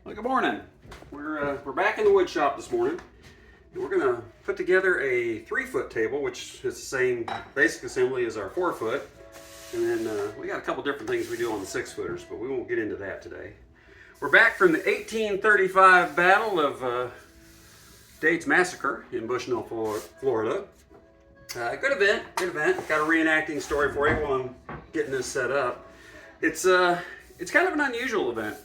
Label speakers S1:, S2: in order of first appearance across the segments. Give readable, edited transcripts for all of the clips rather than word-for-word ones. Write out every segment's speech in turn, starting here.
S1: Well, good morning. We're back in the wood shop this morning. And we're gonna put together a 3-foot table, which is the same basic assembly as our 4-foot. And then we got a couple different things we do on the 6-footers, but we won't get into that today. We're back from the 1835 Battle of Dade's Massacre in Bushnell, Florida. Good event, good event. Got a reenacting story for you while I'm getting this set up. It's kind of an unusual event.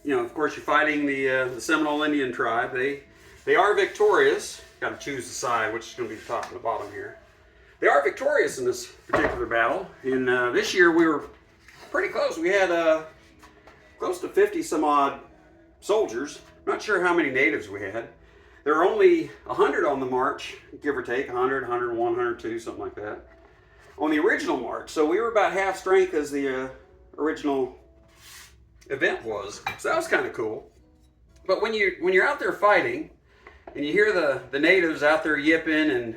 S1: Of course, you're fighting the Seminole Indian tribe. They are victorious. Got to choose the side, which is going to be the top and the bottom here. They are victorious in this particular battle. And this year we were pretty close. We had close to 50 some odd soldiers. Not sure how many natives we had. There were only 100 on the march, give or take, 100, 101, 102, something like that, on the original march. So we were about half strength as the original event was. So that was kind of cool. But when you're out there fighting and you hear the natives out there yipping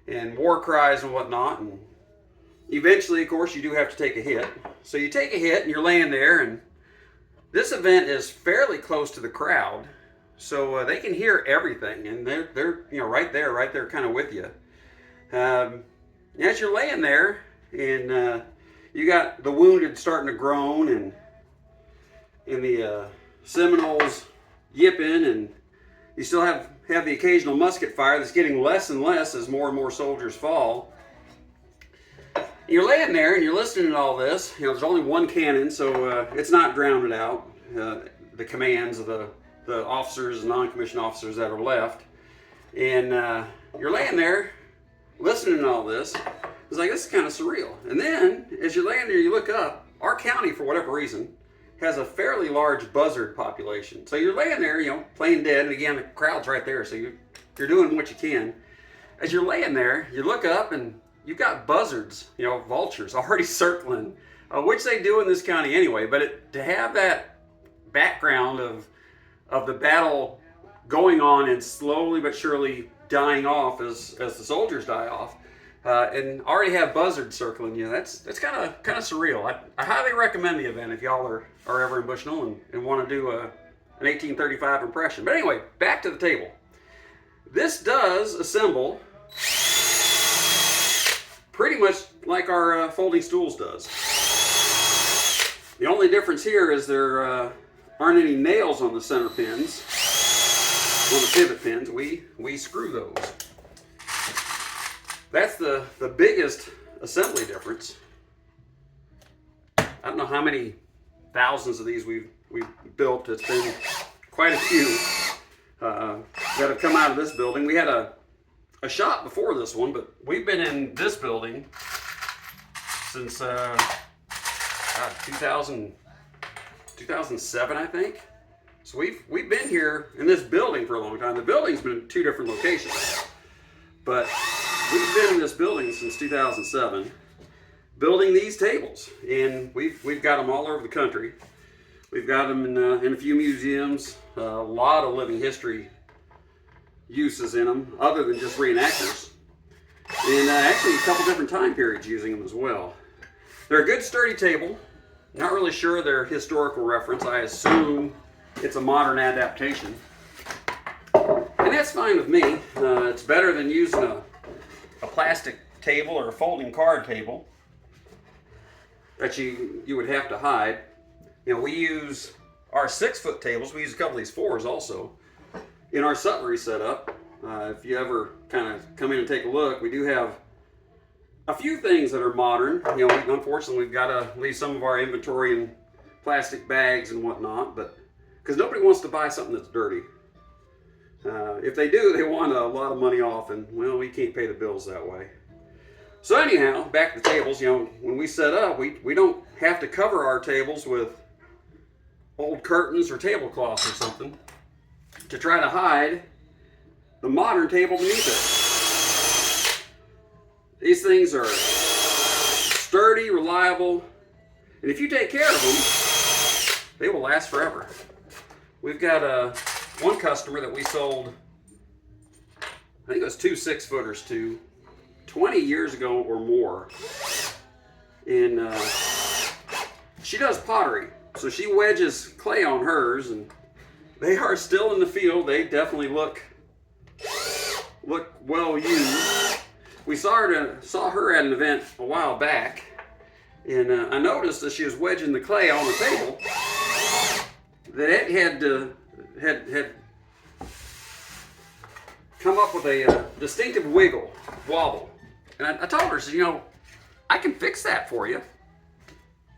S1: and war cries and whatnot, and eventually, of course, you do have to take a hit. So you take a hit and you're laying there, and this event is fairly close to the crowd, so they can hear everything, and they're right there kind of with you. As you're laying there, and you got the wounded starting to groan, and the Seminoles yipping, and you still have the occasional musket fire that's getting less and less as more and more soldiers fall. You're laying there and you're listening to all this. There's only one cannon, so it's not drowned out. The commands of the officers and non-commissioned officers that are left. And you're laying there listening to all this. It's like, this is kind of surreal. And then, as you're laying there, you look up. Our county, for whatever reason, has a fairly large buzzard population. So you're laying there, playing dead, and again, the crowd's right there, so you're doing what you can. As you're laying there, you look up, and you've got buzzards, vultures, already circling, which they do in this county anyway, but to have that background of the battle going on and slowly but surely dying off as the soldiers die off, and already have buzzards circling you, that's kind of surreal. I highly recommend the event if y'all are ever in Bushnell and want to do an 1835 impression. But anyway, back to the table. This does assemble pretty much like our folding stools does. The only difference here is there aren't any nails on the center pins, on the pivot pins. We screw those. That's the biggest assembly difference. I don't know how many thousands of these we've built. It's been quite a few that have come out of this building. We had a shop before this one, but we've been in this building since 2007, I think. So we've been here in this building for a long time. The building's been in 2 different locations, but we've been in this building since 2007, building these tables, and we've got them all over the country. We've got them in a few museums, a lot of living history uses in them, other than just reenactors, and actually a couple different time periods using them as well. They're a good sturdy table. Not really sure their historical reference. I assume it's a modern adaptation, and that's fine with me. It's better than using a plastic table or a folding card table that you would have to hide. We use our 6-foot tables. We use a couple of these 4s also in our sutlery setup. If you ever kind of come in and take a look, we do have a few things that are modern. Unfortunately, we've got to leave some of our inventory in plastic bags and whatnot, but because nobody wants to buy something that's dirty. If they do, they want a lot of money off, and well, we can't pay the bills that way. So anyhow, back to the tables. When we set up, we don't have to cover our tables with old curtains or tablecloths or something to try to hide the modern table beneath it. These things are sturdy, reliable, and if you take care of them, they will last forever. We've got one customer that we sold, I think it was 2 6-footers to 20 years ago or more, and she does pottery. So she wedges clay on hers, and they are still in the field. They definitely look well used. We saw her at an event a while back, and I noticed that she was wedging the clay on the table, that it had come up with a distinctive wobble. And I told her, you know, I can fix that for you.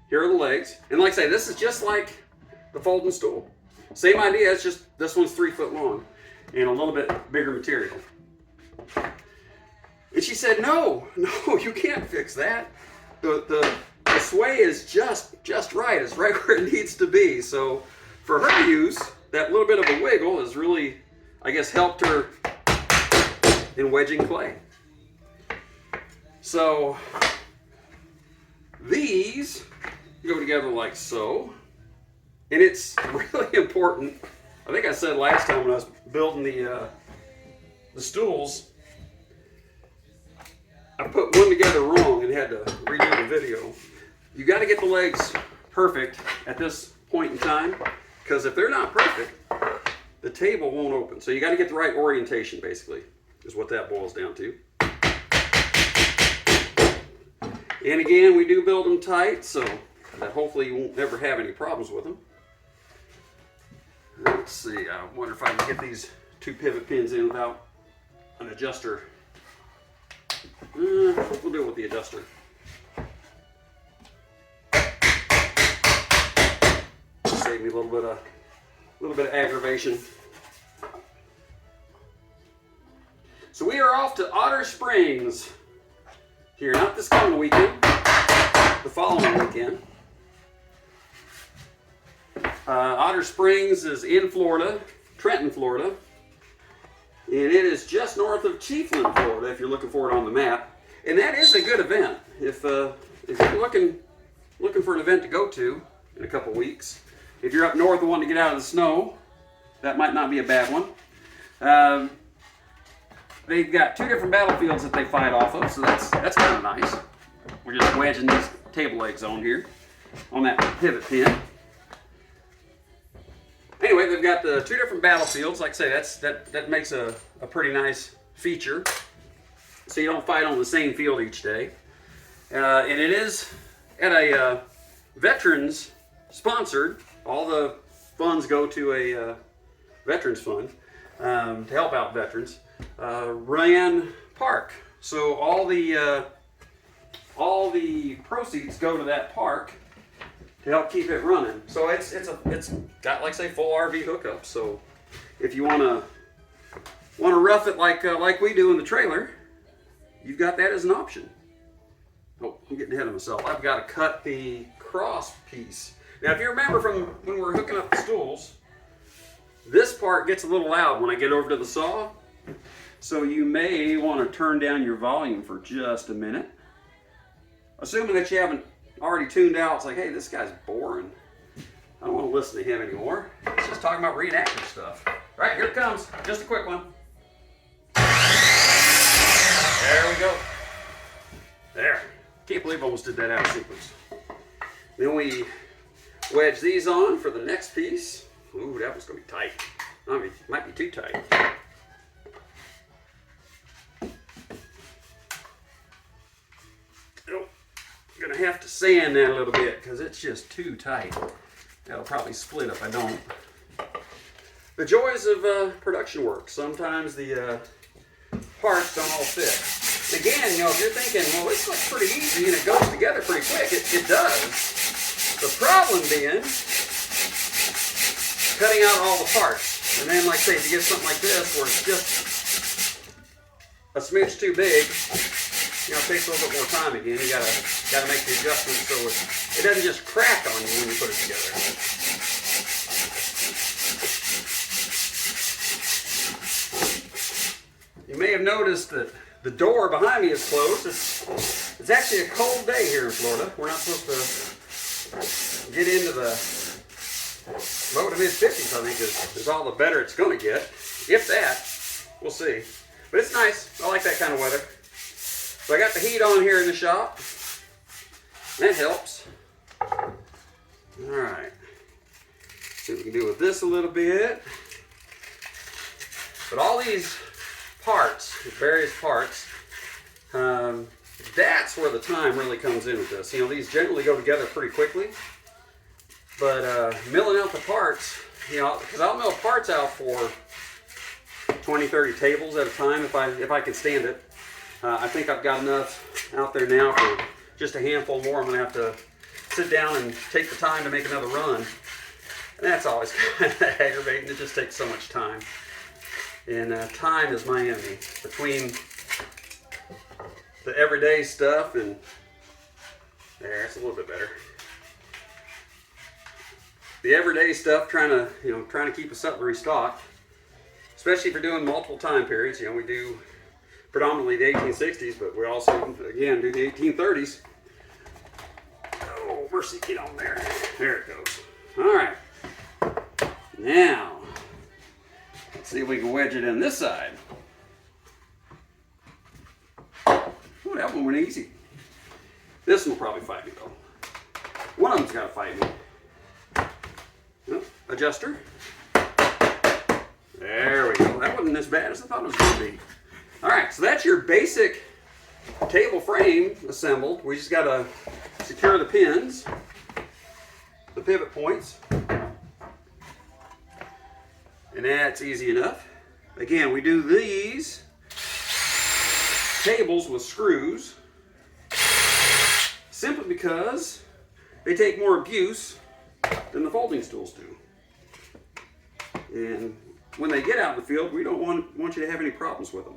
S1: Here are the legs. And like I say, this is just like the folding stool. Same idea, it's just this one's 3 foot long and a little bit bigger material. And she said, no, you can't fix that. The sway is just right. It's right where it needs to be. So for her use, that little bit of a wiggle has really, I guess, helped her in wedging clay. So these go together like so. And it's really important. I think I said last time when I was building the stools, I put one together wrong and had to redo the video. You got to get the legs perfect at this point in time, because if they're not perfect, the table won't open. So you got to get the right orientation, basically, is what that boils down to. And again, we do build them tight, so that hopefully you won't ever have any problems with them. Let's see, I wonder if I can get these 2 pivot pins in without an adjuster. We'll do it with the adjuster. Save me a little bit of aggravation. So we are off to Otter Springs here, not this coming weekend, the following weekend. Otter Springs is in Florida, Trenton, Florida, and it is just north of Chiefland, Florida, if you're looking for it on the map. And that is a good event. If you're looking for an event to go to in a couple weeks, if you're up north and want to get out of the snow, that might not be a bad one. They've got 2 different battlefields that they fight off of, so that's kind of nice. We're just wedging these table legs on here, on that pivot pin. Anyway, they've got the 2 different battlefields. Like I say, that makes a pretty nice feature. So you don't fight on the same field each day. And it is at a veterans sponsored. All the funds go to a veterans fund to help out veterans. Ran park. So all the proceeds go to that park to help keep it running. So it's got, like I say, full RV hookup. So if you want to rough it like we do in the trailer, you've got that as an option. Oh, I'm getting ahead of myself. I've got to cut the cross piece. Now, if you remember from when we were hooking up the stools, this part gets a little loud when I get over to the saw. So you may want to turn down your volume for just a minute. Assuming that you haven't already tuned out, it's like, hey, this guy's boring. I don't want to listen to him anymore. He's just talking about reenacting stuff. All right, here it comes. Just a quick one. There we go. There. Can't believe I almost did that out of sequence. Then we wedge these on for the next piece. Ooh, that one's going to be tight. I mean, it might be too tight. I'm going to have to sand that a little bit because it's just too tight. That'll probably split if I don't. The joys of production work. Sometimes the parts don't all fit. Again, you know, if you're thinking, well, this looks pretty easy and it goes together pretty quick, it does. The problem being cutting out all the parts. And then, like I say, if you get something like this where it's just a smidge too big, you know, it takes a little bit more time again. You gotta make the adjustment so it doesn't just crack on you when you put it together. You may have noticed that the door behind me is closed. It's actually a cold day here in Florida. We're not supposed to get into the low to mid 50s, I think, is all the better it's going to get. If that, we'll see. But it's nice. I like that kind of weather. So I got the heat on here in the shop. That helps. All right. can do with this a little bit. But all these parts, various parts, that's where the time really comes in with this. You know, these generally go together pretty quickly. But milling out the parts, you know, because I'll mill parts out for 20, 30 tables at a time if I can stand it. I think I've got enough out there now for just a handful more. I'm going to have to sit down and take the time to make another run. And that's always kind of aggravating. It just takes so much time. And time is my enemy. Between the everyday stuff and there, it's a little bit better. The everyday stuff, trying to keep us up and restocked, especially if you're doing multiple time periods. You know, we do predominantly the 1860s, but we also, again, do the 1830s. Oh, mercy, get on there. There it goes. All right. Now, let's see if we can wedge it in this side. Oh, that one went easy. This one will probably fight me, though. One of them's got to fight me. Oh, adjuster. There we go. That wasn't as bad as I thought it was going to be. All right, so that's your basic table frame assembled. We just got to secure the pins, the pivot points, and that's easy enough. Again, we do these tables with screws simply because they take more abuse than the folding stools do. And when they get out in the field, we don't want you to have any problems with them.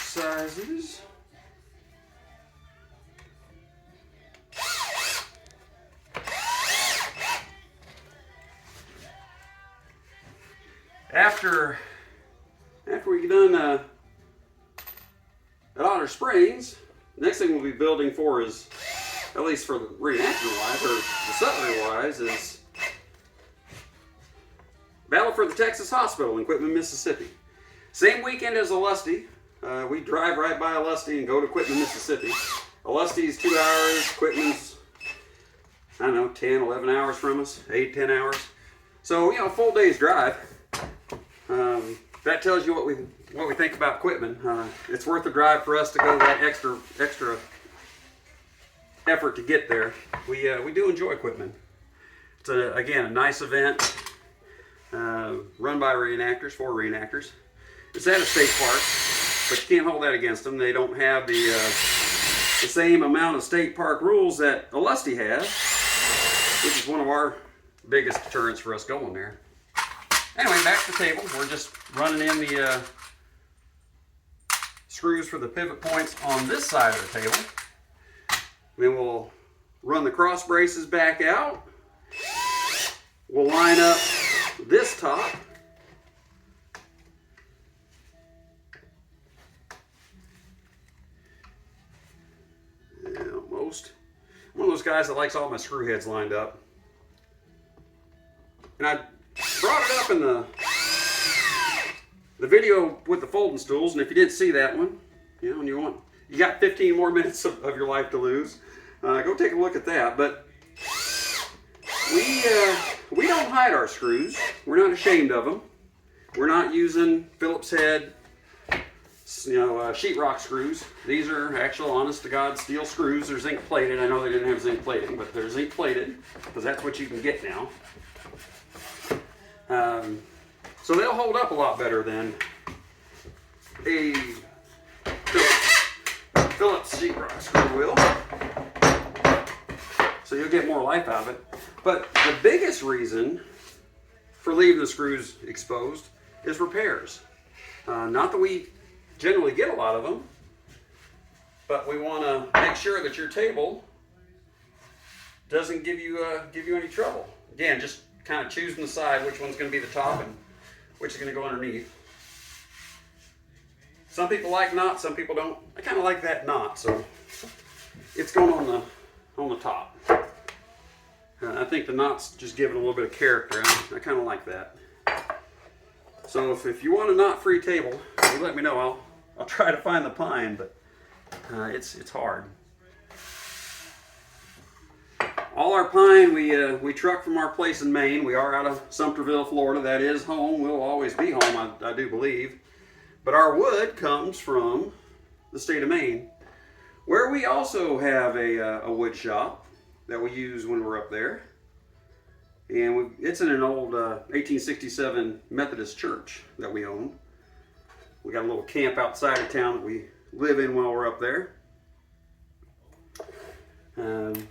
S1: Sizes. After we get done at Otter Springs, the next thing we'll be building for is, at least for the reenactment wise, or the settler wise, is Battle for the Texas Hospital in Quitman, Mississippi. Same weekend as Olustee. We drive right by Olustee and go to Quitman, Mississippi. Olustee's 2 hours, Quitman's, I don't know, 10, 11 hours from us, 8, 10 hours. So, you know, full day's drive. That tells you what we think about Quitman. It's worth the drive for us to go that extra effort to get there. We do enjoy Quitman. It's again a nice event run by reenactors for reenactors. It's at a state park, but you can't hold that against them. They don't have the same amount of state park rules that Olustee has, which is one of our biggest deterrents for us going there. Anyway, back to the table. We're just running in the screws for the pivot points on this side of the table. Then we'll run the cross braces back out. We'll line up this top. Yeah, almost. I'm one of those guys that likes all my screw heads lined up. And I brought it up in the video with the folding stools, and if you didn't see that one, you know, and you got 15 more minutes of your life to lose, go take a look at that. But we don't hide our screws. We're not ashamed of them. We're not using Phillips head, sheetrock screws. These are actual, honest to God, steel screws. They're zinc plated. I know they didn't have zinc plating, but they're zinc plated because that's what you can get now. So they'll hold up a lot better than a Phillips sheetrock screw will. So you'll get more life out of it. But the biggest reason for leaving the screws exposed is repairs. Not that we generally get a lot of them, but we want to make sure that your table doesn't give you any trouble. Again, just kind of choosing the side, which one's going to be the top and which is going to go underneath. Some people like knots, some people don't. I kind of like that knot, so it's going on the top. I think the knots just give it a little bit of character. I kind of like that. So if you want a knot-free table, you let me know. I'll try to find the pine, but It's hard. All our pine we truck from our place in Maine. We are out of Sumterville, Florida. That is home. We'll always be home, I do believe. But our wood comes from the state of Maine, where we also have a wood shop that we use when we're up there. And it's in an old 1867 Methodist church that we own. We got a little camp outside of town that we live in while we're up there.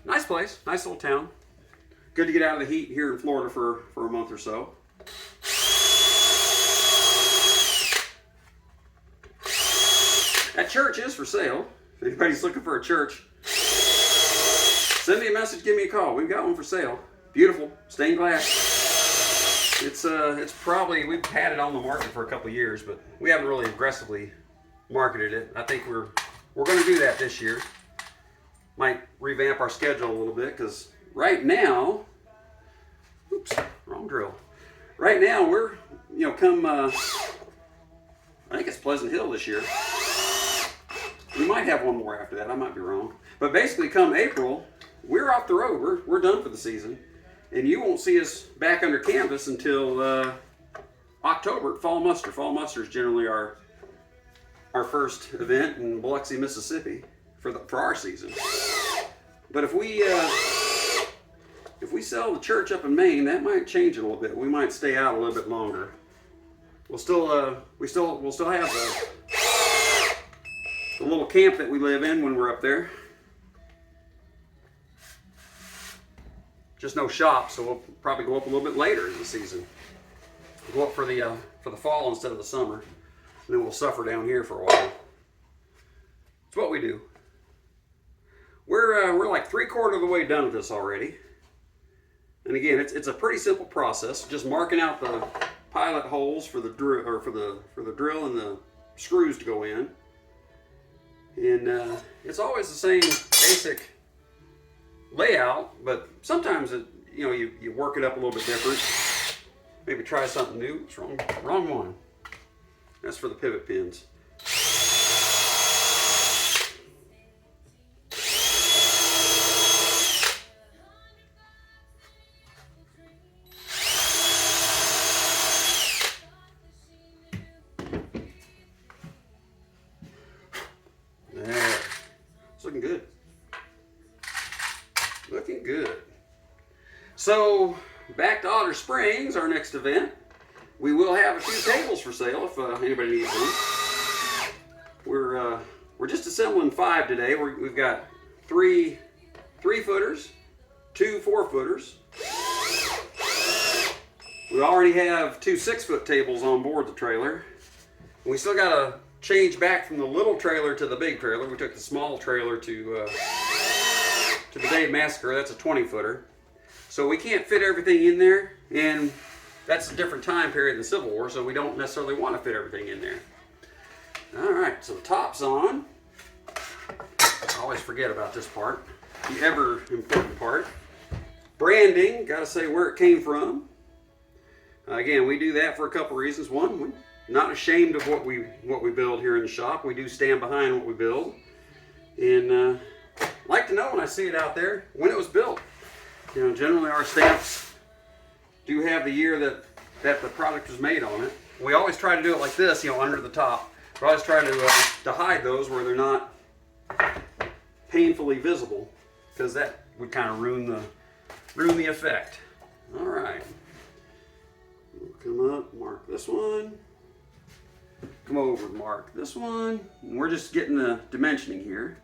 S1: Nice place, nice little town. Good to get out of the heat here in Florida for a month or so. That church is for sale. If anybody's looking for a church, send me a message, give me a call. We've got one for sale. Beautiful, stained glass. It's probably, we've had it on the market for a couple of years, but we haven't really aggressively marketed it. I think we're going to do that this year. Might revamp our schedule a little bit, because right now, oops, wrong drill. Right now we're, come, I think it's Pleasant Hill this year. We might have one more after that. I might be wrong. But basically, come April, we're off the road. We're done for the season. And you won't see us back under canvas until October at Fall Muster. Fall Muster is generally our first event in Biloxi, Mississippi for our season. But if we sell the church up in Maine, that might change it a little bit. We might stay out a little bit longer. We'll still have the little camp that we live in when we're up there. Just no shop, so we'll probably go up a little bit later in the season. We'll go up for the fall instead of the summer, and then we'll suffer down here for a while. It's what we do. We're like 3/4 of the way done with this already. And again, it's a pretty simple process. Just marking out the pilot holes for the drill, or for the drill and the screws to go in. And it's always the same basic layout, but sometimes you work it up a little bit different. Maybe try something new. It's wrong one. That's for the pivot pins. There. It's looking good. Looking good. So, back to Otter Springs, our next event. We will have a few tables for sale if anybody needs one. We're just assembling 5 today. We've got 3 3-footers, 2 4-footers. We already have 2 6-foot tables on board the trailer. We still got to change back from the little trailer to the big trailer. We took the small trailer to the Dave Massacre. That's a 20-footer. So we can't fit everything in there, and that's a different time period in the Civil War, so we don't necessarily want to fit everything in there. All right, so the top's on. I always forget about this part, the ever important part. Branding, got to say where it came from. Again, we do that for a couple reasons. One, we're not ashamed of what we build here in the shop. We do stand behind what we build, and like to know when I see it out there when it was built. Generally our stamps do have the year that the product was made on it. We always try to do it like this, under the top. We always try to hide those where they're not painfully visible, because that would kind of ruin the effect. All right. We'll come up, mark this one. Come over, mark this one. And we're just getting the dimensioning here.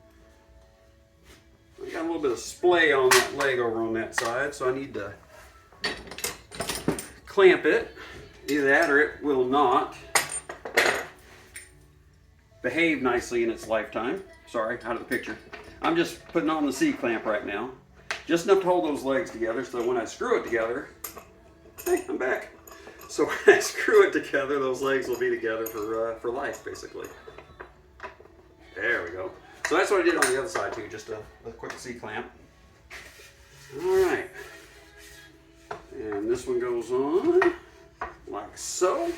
S1: I got a little bit of splay on that leg over on that side, so I need to clamp it. Either that or it will not behave nicely in its lifetime. Sorry, out of the picture. I'm just putting on the C-clamp right now. Just enough to hold those legs together, so when I screw it together, hey, I'm back. So when I screw it together, those legs will be together for life, basically. There we go. So that's what I did on the other side too, just a quick C-clamp. All right. And this one goes on like so.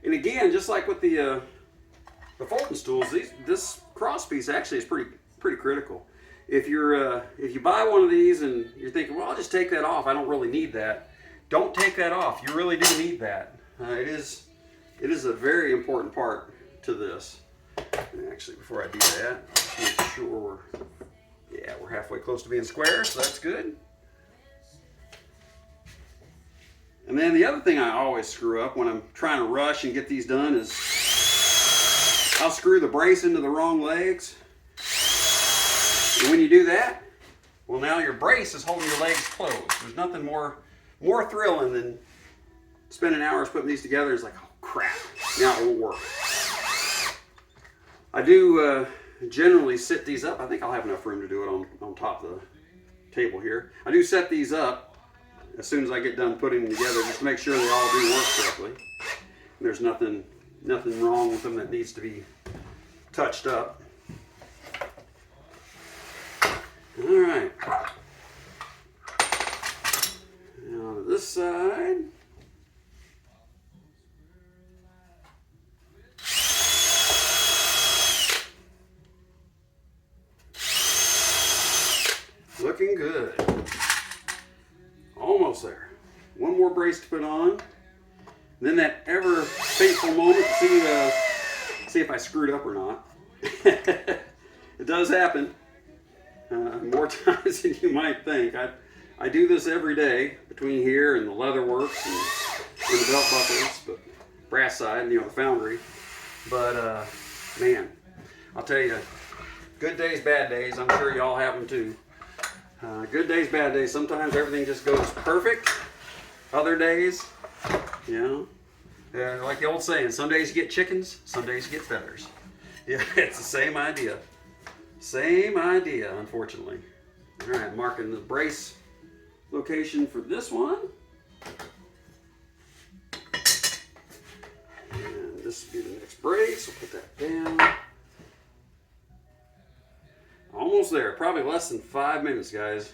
S1: And again, just like with the the folding stools, this cross piece actually is pretty critical. If you buy one of these and you're thinking, well, I'll just take that off, I don't really need that. Don't take that off. You really do need that. It is a very important part to this. And actually, before I do that, I'll just make sure we're halfway close to being square, so that's good. And then the other thing I always screw up when I'm trying to rush and get these done is I'll screw the brace into the wrong legs. And when you do that, well, now your brace is holding your legs closed. There's nothing more thrilling than spending hours putting these together. It's like, oh crap, now it won't work. I do generally sit these up. I think I'll have enough room to do it on top of the table here. I do set these up as soon as I get done putting them together, just to make sure they all do work correctly. And there's nothing wrong with them that needs to be touched up. All right. Now to this side. Looking good. Almost there. One more brace to put on. And then that ever fateful moment to see if I screwed up or not. It does happen. More times than you might think. I do this every day between here and the leather works and the belt buckles, but brass side, the foundry. But man, I'll tell you, good days, bad days. I'm sure y'all have them too. Good days, bad days. Sometimes everything just goes perfect. Other days, like the old saying, some days you get chickens, some days you get feathers. Yeah, it's the same idea. Same idea, unfortunately. All right, marking the brace location for this one. And this will be the next brace. We'll put that down. Almost there. Probably less than 5 minutes, guys.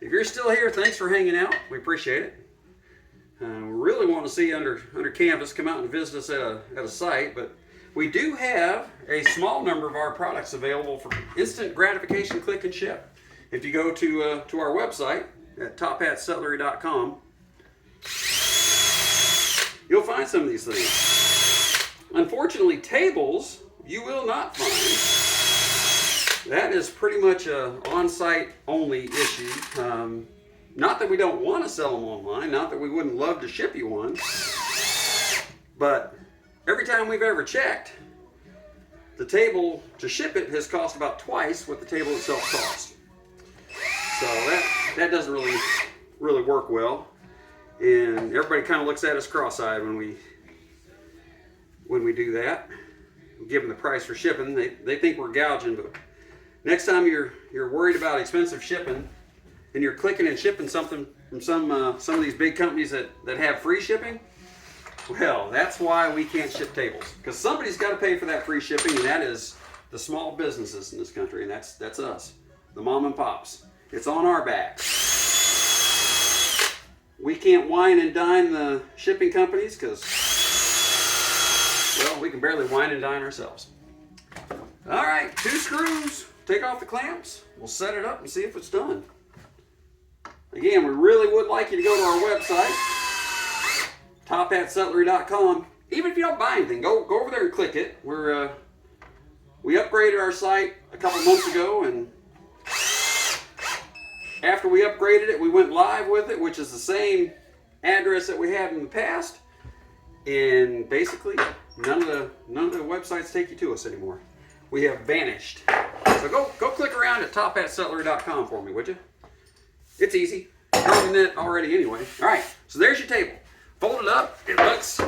S1: If you're still here, thanks for hanging out. We appreciate it. We really want to see you under canvas. Come out and visit us at a site, but we do have a small number of our products available for instant gratification, click and ship. If you go to our website at tophatscutlery.com, you'll find some of these things. Unfortunately, tables you will not find. That is pretty much a on-site only issue. Not that we don't want to sell them online, not that we wouldn't love to ship you one, but every time we've ever checked, the table to ship it has cost about twice what the table itself cost. So that doesn't really work well, and everybody kind of looks at us cross-eyed when we do that. We give them the price for shipping. They think we're gouging, but next time you're worried about expensive shipping and you're clicking and shipping something from some of these big companies that have free shipping, well, that's why we can't ship tables, because somebody's got to pay for that free shipping, and that is the small businesses in this country, and that's us, the mom and pops. It's on our backs. We can't wine and dine the shipping companies because, well, we can barely wine and dine ourselves. All right, 2 screws. Take off the clamps. We'll set it up and see if it's done. Again, we really would like you to go to our website, tophatscutlery.com. Even if you don't buy anything, go over there and click it. We upgraded our site a couple months ago, and after we upgraded it, we went live with it, which is the same address that we had in the past. And basically, none of the websites take you to us anymore. We have vanished. So go click around at tophatscutlery.com for me, would you? It's easy. You're on the net already anyway. All right, so there's your table. Fold it up. It looks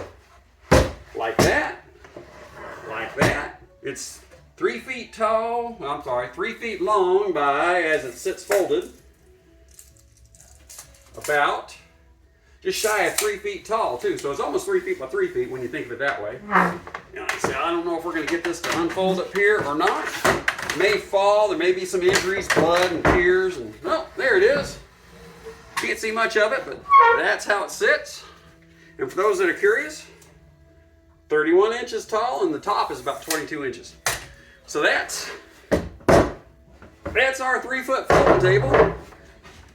S1: like that. Like that. It's 3 feet tall. I'm sorry, 3 feet long by, as it sits folded, about just shy of 3 feet tall too. So it's almost 3 feet by 3 feet when you think of it that way. And I say, I don't know if we're going to get this to unfold up here or not. It may fall. There may be some injuries, blood and tears, and well, there it is. Can't see much of it, but that's how it sits. And for those that are curious, 31 inches tall, and the top is about 22 inches. So that's our 3-foot folding table.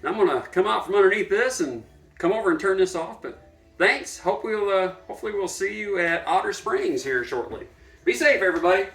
S1: I'm gonna come out from underneath this and come over and turn this off, but thanks. Hopefully we'll see you at Otter Springs here shortly. Be safe, everybody.